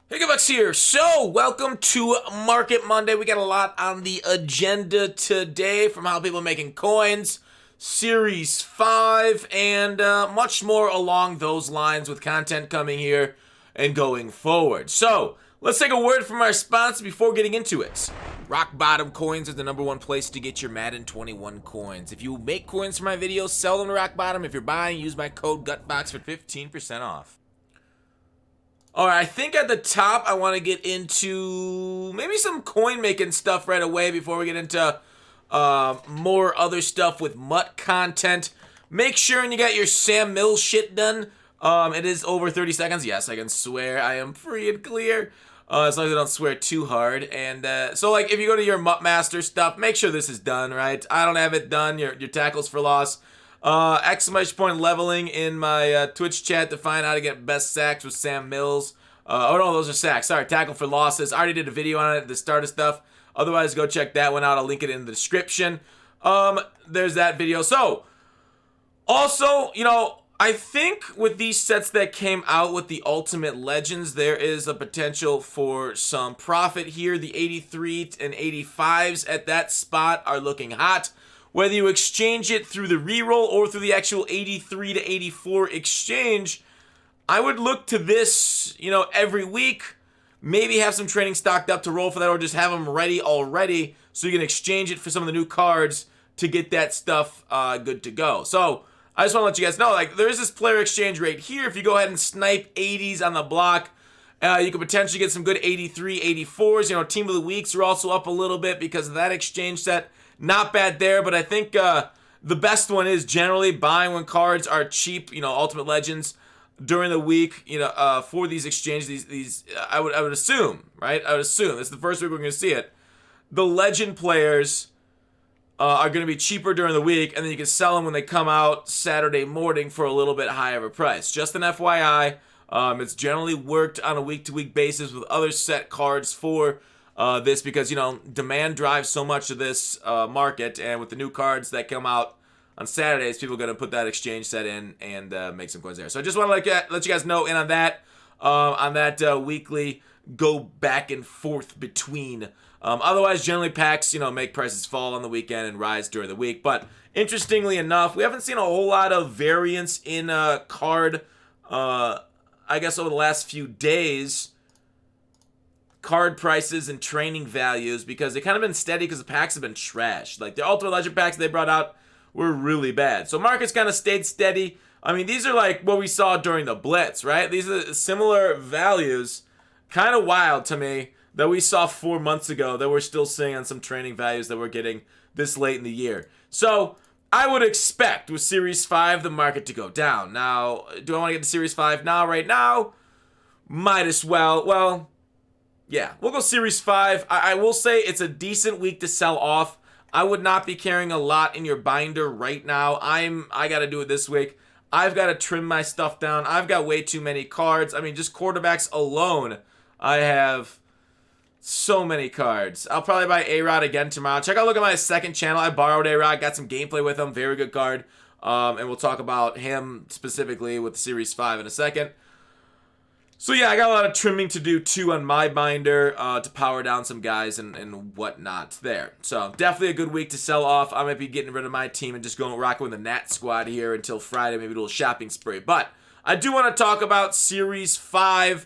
Hey, Bucks here. So, welcome to Market Monday. We got a lot on the agenda today, from how people are making coins, Series 5, and much more along those lines, with content coming here and going forward. So, let's take a word from our sponsor before getting into it. Rock Bottom Coins is the #1 place to get your Madden 21 coins. If you make coins for my videos, sell them to Rock Bottom. If you're buying, use my code GUTBOX for 15% off. All right, I think at the top I want to get into maybe some coin making stuff right away before we get into more other stuff with MUT content. Make sure you got your Sam Mills shit done. It is over 30 seconds. Yes, I can swear. I am free and clear. As long as I don't swear too hard. And so, like, if you go to your MUT Master stuff, make sure this is done, right? I don't have it done. Your tackles for loss. Exclamation point leveling in my Twitch chat to find how to get best sacks with Sam Mills. Oh no, those are sacks. Sorry, tackle for losses. I already did a video on it at the start of stuff. Otherwise, go check that one out. I'll link it in the description. There's that video. So, also, I think with these sets that came out with the Ultimate Legends, there is a potential for some profit here. The 83 and 85s at that spot are looking hot. Whether you exchange it through the reroll or through the actual 83 to 84 exchange, I would look to this, every week. Maybe have some training stocked up to roll for that, or just have them ready already so you can exchange it for some of the new cards to get that stuff good to go. So I just want to let you guys know, like, there is this player exchange rate here. If you go ahead and snipe 80s on the block, you could potentially get some good 83, 84s. Team of the weeks are also up a little bit because of that exchange set. Not bad there, but I think the best one is generally buying when cards are cheap. Ultimate Legends during the week. For these exchanges, these I would assume, right? I would assume this is the first week we're going to see it. The Legend players are going to be cheaper during the week, and then you can sell them when they come out Saturday morning for a little bit higher of a price. Just an FYI. It's generally worked on a week-to-week basis with other set cards for this because, demand drives so much of this market, and with the new cards that come out on Saturdays, people are going to put that exchange set in and make some coins there. So I just want to let you guys know in on that weekly go back and forth between. Otherwise, generally packs, make prices fall on the weekend and rise during the week. But interestingly enough, we haven't seen a whole lot of variance in card, I guess, over the last few days. Card prices and training values, because they kind of been steady because the packs have been trashed. Like, the Ultimate Legend packs they brought out were really bad. So markets kind of stayed steady. I mean, these are like what we saw during the Blitz, right? These are similar values. Kind of wild to me that we saw 4 months ago that we're still seeing on some training values that we're getting this late in the year. So I would expect with Series 5 the market to go down. Now, do I want to get to Series 5 now, right now? Might as well. Well, yeah, we'll go Series 5. I will say it's a decent week to sell off. I would not be carrying a lot in your binder right now. I got to do it this week. I've got to trim my stuff down. I've got way too many cards. I mean, just quarterbacks alone, I have so many cards. I'll probably buy Arod again tomorrow. Check out, look at my second channel. I borrowed Arod, got some gameplay with him. Very good card. And we'll talk about him specifically with Series 5 in a second. So yeah, I got a lot of trimming to do too on my binder to power down some guys and whatnot there. So definitely a good week to sell off. I might be getting rid of my team and just going rocking with the Nat squad here until Friday, maybe a little shopping spree. But I do want to talk about Series 5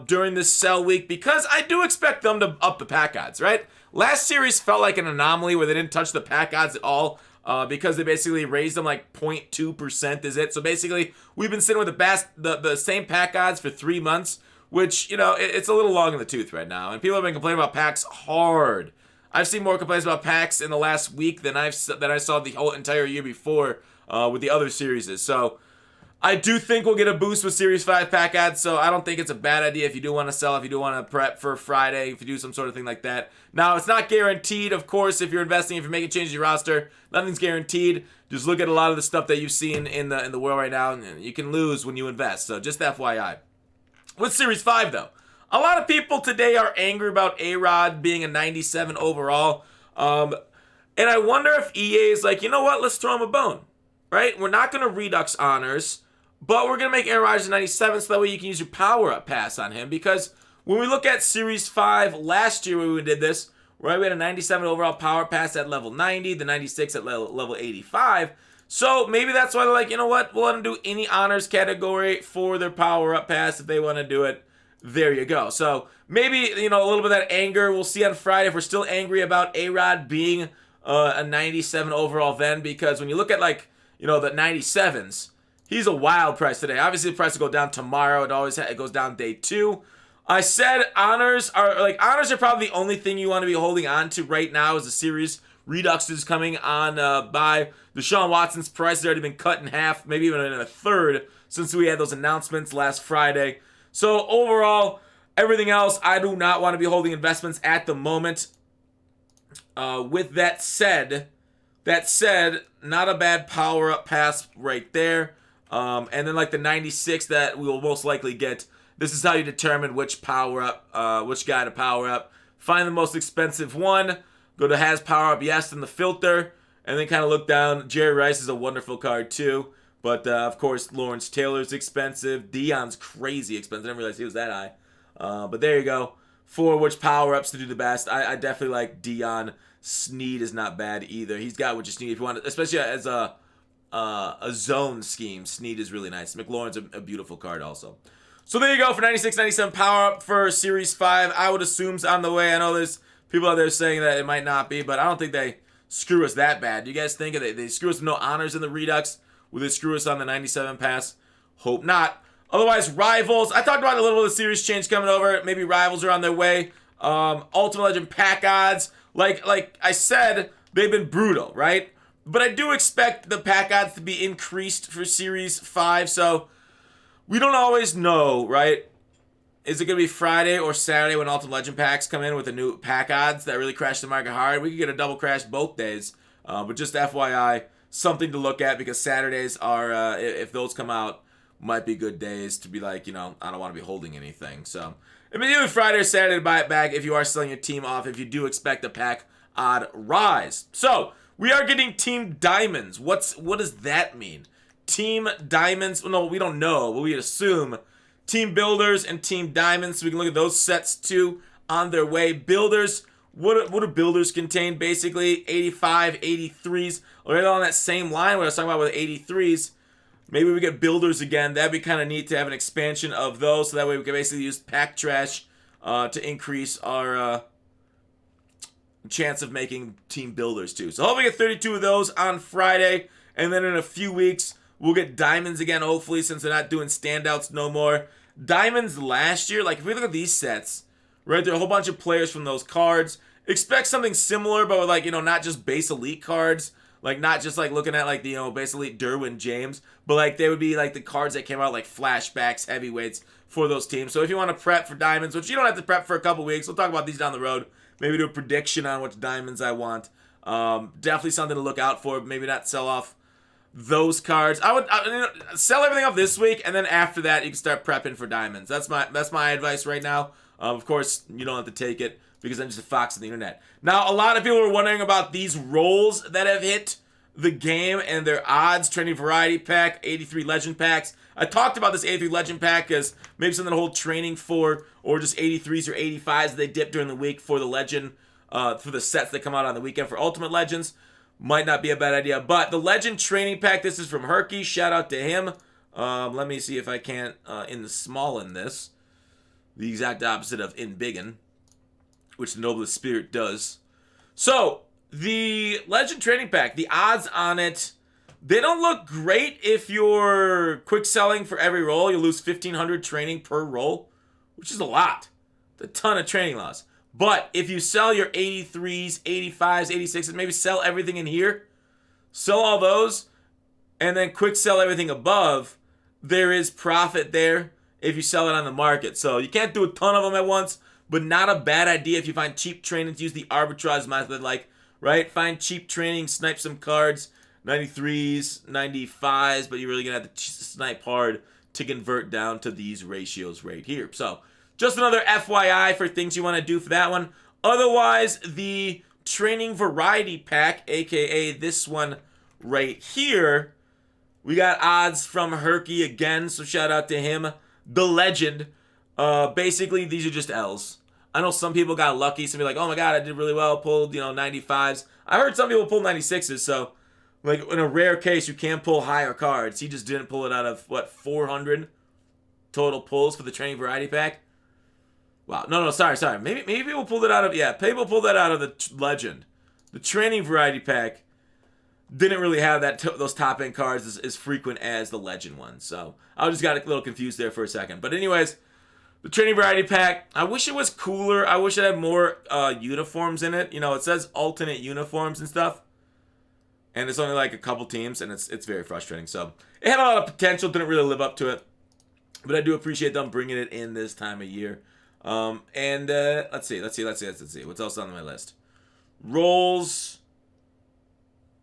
during this sell week, because I do expect them to up the pack odds, right? Last series felt like an anomaly where they didn't touch the pack odds at all. Because they basically raised them like 0.2% is it. So basically, we've been sitting with the same pack odds for 3 months, which, it's a little long in the tooth right now. And people have been complaining about packs hard. I've seen more complaints about packs in the last week than I saw the whole entire year before with the other series. So I do think we'll get a boost with Series 5 pack odds, so I don't think it's a bad idea if you do want to sell, if you do want to prep for Friday, if you do some sort of thing like that. Now, it's not guaranteed, of course, if you're investing, if you're making changes to your roster. Nothing's guaranteed. Just look at a lot of the stuff that you've seen in the world right now, and you can lose when you invest, so just FYI. With Series 5, though, a lot of people today are angry about Arod being a 97 overall, and I wonder if EA is like, you know what, let's throw him a bone, right? We're not going to Redux honors, but we're going to make Aaron Rodgers a 97 so that way you can use your power-up pass on him, because when we look at Series 5 last year when we did this, right, we had a 97 overall power pass at level 90, the 96 at level 85. So maybe that's why they're like, you know what, we'll let them do any honors category for their power-up pass if they want to do it. There you go. So maybe, you know, a little bit of that anger. We'll see on Friday if we're still angry about Arod being a 97 overall then, because when you look at, like, you know, the 97s, he's a wild price today. Obviously, the price will go down tomorrow. It goes down day 2. I said honors are probably the only thing you want to be holding on to right now as the series redux is coming on by Deshaun Watson's price has already been cut in half, maybe even in a third since we had those announcements last Friday. So overall, everything else, I do not want to be holding investments at the moment. With that said, not a bad power-up pass right there. And then like the 96 that we will most likely get. This is how you determine which which guy to power up. Find the most expensive one. Go to has power up yes in the filter, and then kind of look down. Jerry Rice is a wonderful card too. But, of course, Lawrence Taylor's expensive. Dion's crazy expensive. I didn't realize he was that high. But there you go. For which power-ups to do the best. I definitely like Dion. Snead is not bad either. He's got what you need if you want it, especially as a zone scheme. Snead is really nice. McLaurin's a beautiful card also. So there you go for 96, 97 power-up for Series 5. I would assume it's on the way. I know there's people out there saying that it might not be, but I don't think they screw us that bad. Do you guys think they screw us with no honors in the Redux? Will they screw us on the 97 pass? Hope not. Otherwise, Rivals. I talked about a little bit of the series change coming over. Maybe Rivals are on their way. Ultimate Legend pack odds. Like I said, they've been brutal, right? But I do expect the pack odds to be increased for Series 5. So we don't always know, right? Is it going to be Friday or Saturday when Ultimate Legend packs come in with the new pack odds that really crash the market hard? We could get a double crash both days. But just FYI, something to look at, because Saturdays are, if those come out, might be good days to be like, you know, I don't want to be holding anything. So, I mean, either Friday or Saturday to buy it back if you are selling your team off, if you do expect a pack odd rise. So, we are getting Team Diamonds. What does that mean? Team Diamonds, well, no, we don't know, but we assume Team Builders and Team Diamonds, so we can look at those sets too on their way. Builders, what do builders contain? Basically, 85, 83s, right on that same line what I was talking about with 83s. Maybe we get builders again. That'd be kind of neat to have an expansion of those, so that way we can basically use pack trash to increase our chance of making team builders too. So hopefully we get 32 of those on Friday, and then in a few weeks we'll get diamonds again, hopefully, since they're not doing standouts no more. Diamonds last year, like if we look at these sets, right, there are a whole bunch of players from those cards. Expect something similar, but with, like, you know, not just base elite cards, like not just like looking at like the, you know, base elite Derwin James, but like they would be like the cards that came out like flashbacks, heavyweights for those teams. So if you want to prep for diamonds, which you don't have to prep for a couple weeks, we'll talk about these down the road. Maybe do a prediction on which diamonds I want. Definitely something to look out for. Maybe not sell off those cards. I would sell everything off this week, and then after that, you can start prepping for diamonds. That's my advice right now. Of course, you don't have to take it because I'm just a fox on the internet. Now, a lot of people are wondering about these rolls that have hit the game and their odds. Trending Variety Pack, 83 Legend Packs. I talked about this 83 Legend Pack as maybe something to hold training for, or just 83s or 85s they dip during the week for the Legend, for the sets that come out on the weekend for Ultimate Legends. Might not be a bad idea. But the Legend Training Pack, this is from Herky. Shout out to him. Let me see if I can't in the small in this. The exact opposite of in biggin, which the Noblest Spirit does. So, the Legend Training Pack, the odds on it, they don't look great if you're quick selling for every roll. You lose 1,500 training per roll, which is a lot. It's a ton of training loss. But if you sell your 83s, 85s, 86s, maybe sell everything in here, sell all those, and then quick sell everything above, there is profit there if you sell it on the market. So you can't do a ton of them at once, but not a bad idea if you find cheap training to use the arbitrage method, like, right? Find cheap training, snipe some cards, 93s, 95s, but you're really going to have to snipe hard to convert down to these ratios right here. So just another FYI for things you want to do for that one. Otherwise, the Training Variety Pack, aka this one right here, we got odds from Herky again, so shout out to him. The Legend. Basically, these are just L's. I know some people got lucky. Some people like, oh my god, I did really well. Pulled 95s. I heard some people pull 96s. So, like in a rare case, you can pull higher cards. He just didn't pull it out of what 400 total pulls for the training variety pack. Wow, no, sorry. Maybe people pulled it out of people pulled that out of the legend. The training variety pack didn't really have those top end cards as frequent as the legend ones. So I just got a little confused there for a second. But anyways, the training variety pack, I wish it was cooler. I wish it had more uniforms in it. It says alternate uniforms and stuff. And it's only like a couple teams, and it's very frustrating. So it had a lot of potential, didn't really live up to it. But I do appreciate them bringing it in this time of year. Let's see. What's else on my list? Rolls.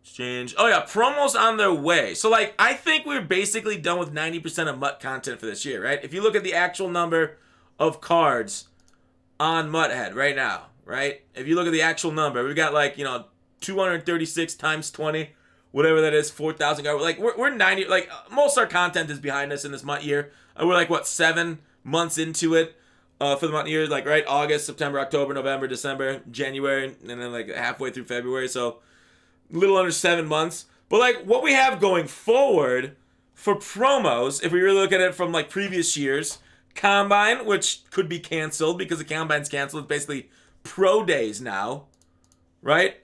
Exchange. Oh yeah, promos on their way. So like, I think we're basically done with 90% of MUT content for this year, right? If you look at the actual number of cards on MUThead right now, right? If you look at the actual number, we've got like, 236 times 20, whatever that is, 4,000 cards. Like we're 90, like most of our content is behind us in this MUT year. We're like, what, 7 months into it for the MUT year, like, right? August, September, October, November, December, January, and then like halfway through February. So a little under 7 months. But like what we have going forward for promos, if we really look at it from like previous years, Combine, which could be canceled because the Combine's canceled. It's basically pro days now, right?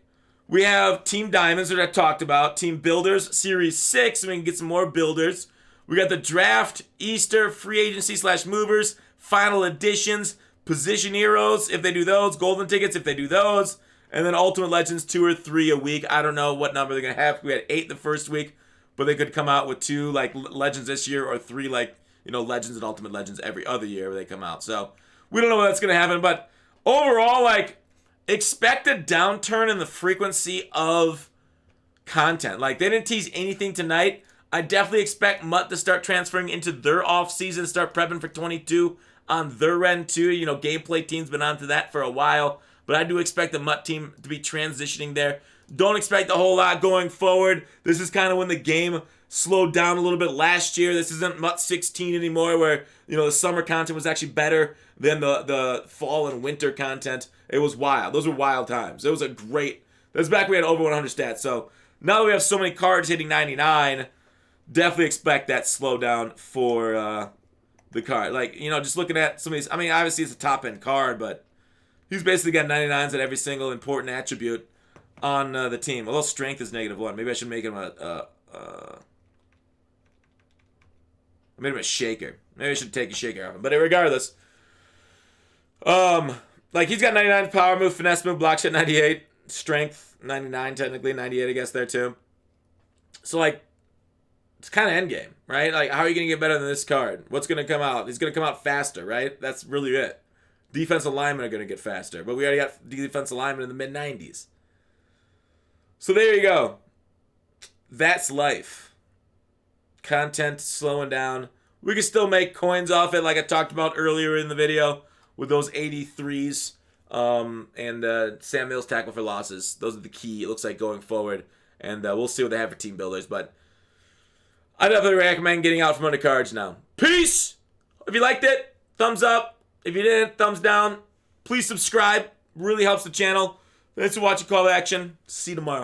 We have Team Diamonds that I talked about. Team Builders, Series 6, so we can get some more builders. We got the Draft, Easter, Free Agency / Movers, Final Editions, Position Heroes, if they do those, Golden Tickets, if they do those, and then Ultimate Legends 2 or 3 a week. I don't know what number they're going to have. We had 8 the first week, but they could come out with 2 like Legends this year or 3 like, Legends and Ultimate Legends every other year where they come out. So we don't know when that's going to happen, but overall, like, expect a downturn in the frequency of content. Like, they didn't tease anything tonight. I definitely expect MUT to start transferring into their off-season, start prepping for 22 on their end too. Gameplay team's been onto that for a while, but I do expect the MUT team to be transitioning there. Don't expect a whole lot going forward. This is kind of when the game slowed down a little bit last year. This isn't MUT 16 anymore where, the summer content was actually better than the fall and winter content. It was wild. Those were wild times. It was a great... That was back when we had over 100 stats. So now that we have so many cards hitting 99, definitely expect that slowdown for the card. Like, just looking at some of these... I mean, obviously it's a top-end card, but he's basically got 99s at every single important attribute on the team. Although strength is -1. Maybe I should make him I made him a shaker. Maybe I should take a shaker off him. But regardless, like he's got 99 power move, finesse move, block shot 98, strength 99 technically, 98 I guess there too. So like, it's kind of endgame, right? Like, how are you gonna get better than this card? What's gonna come out? He's gonna come out faster, right? That's really it. Defensive linemen are gonna get faster, but we already got defensive linemen in the mid 90s. So there you go. That's life. Content slowing down. We can still make coins off it, like I talked about earlier in the video with those 83s and Sam Mills tackle for losses. Those are the key, it looks like, going forward. And we'll see what they have for team builders. But I definitely recommend getting out from under cards now. Peace! If you liked it, thumbs up. If you didn't, thumbs down. Please subscribe. Really helps the channel. Thanks for watching Call to Action. See you tomorrow.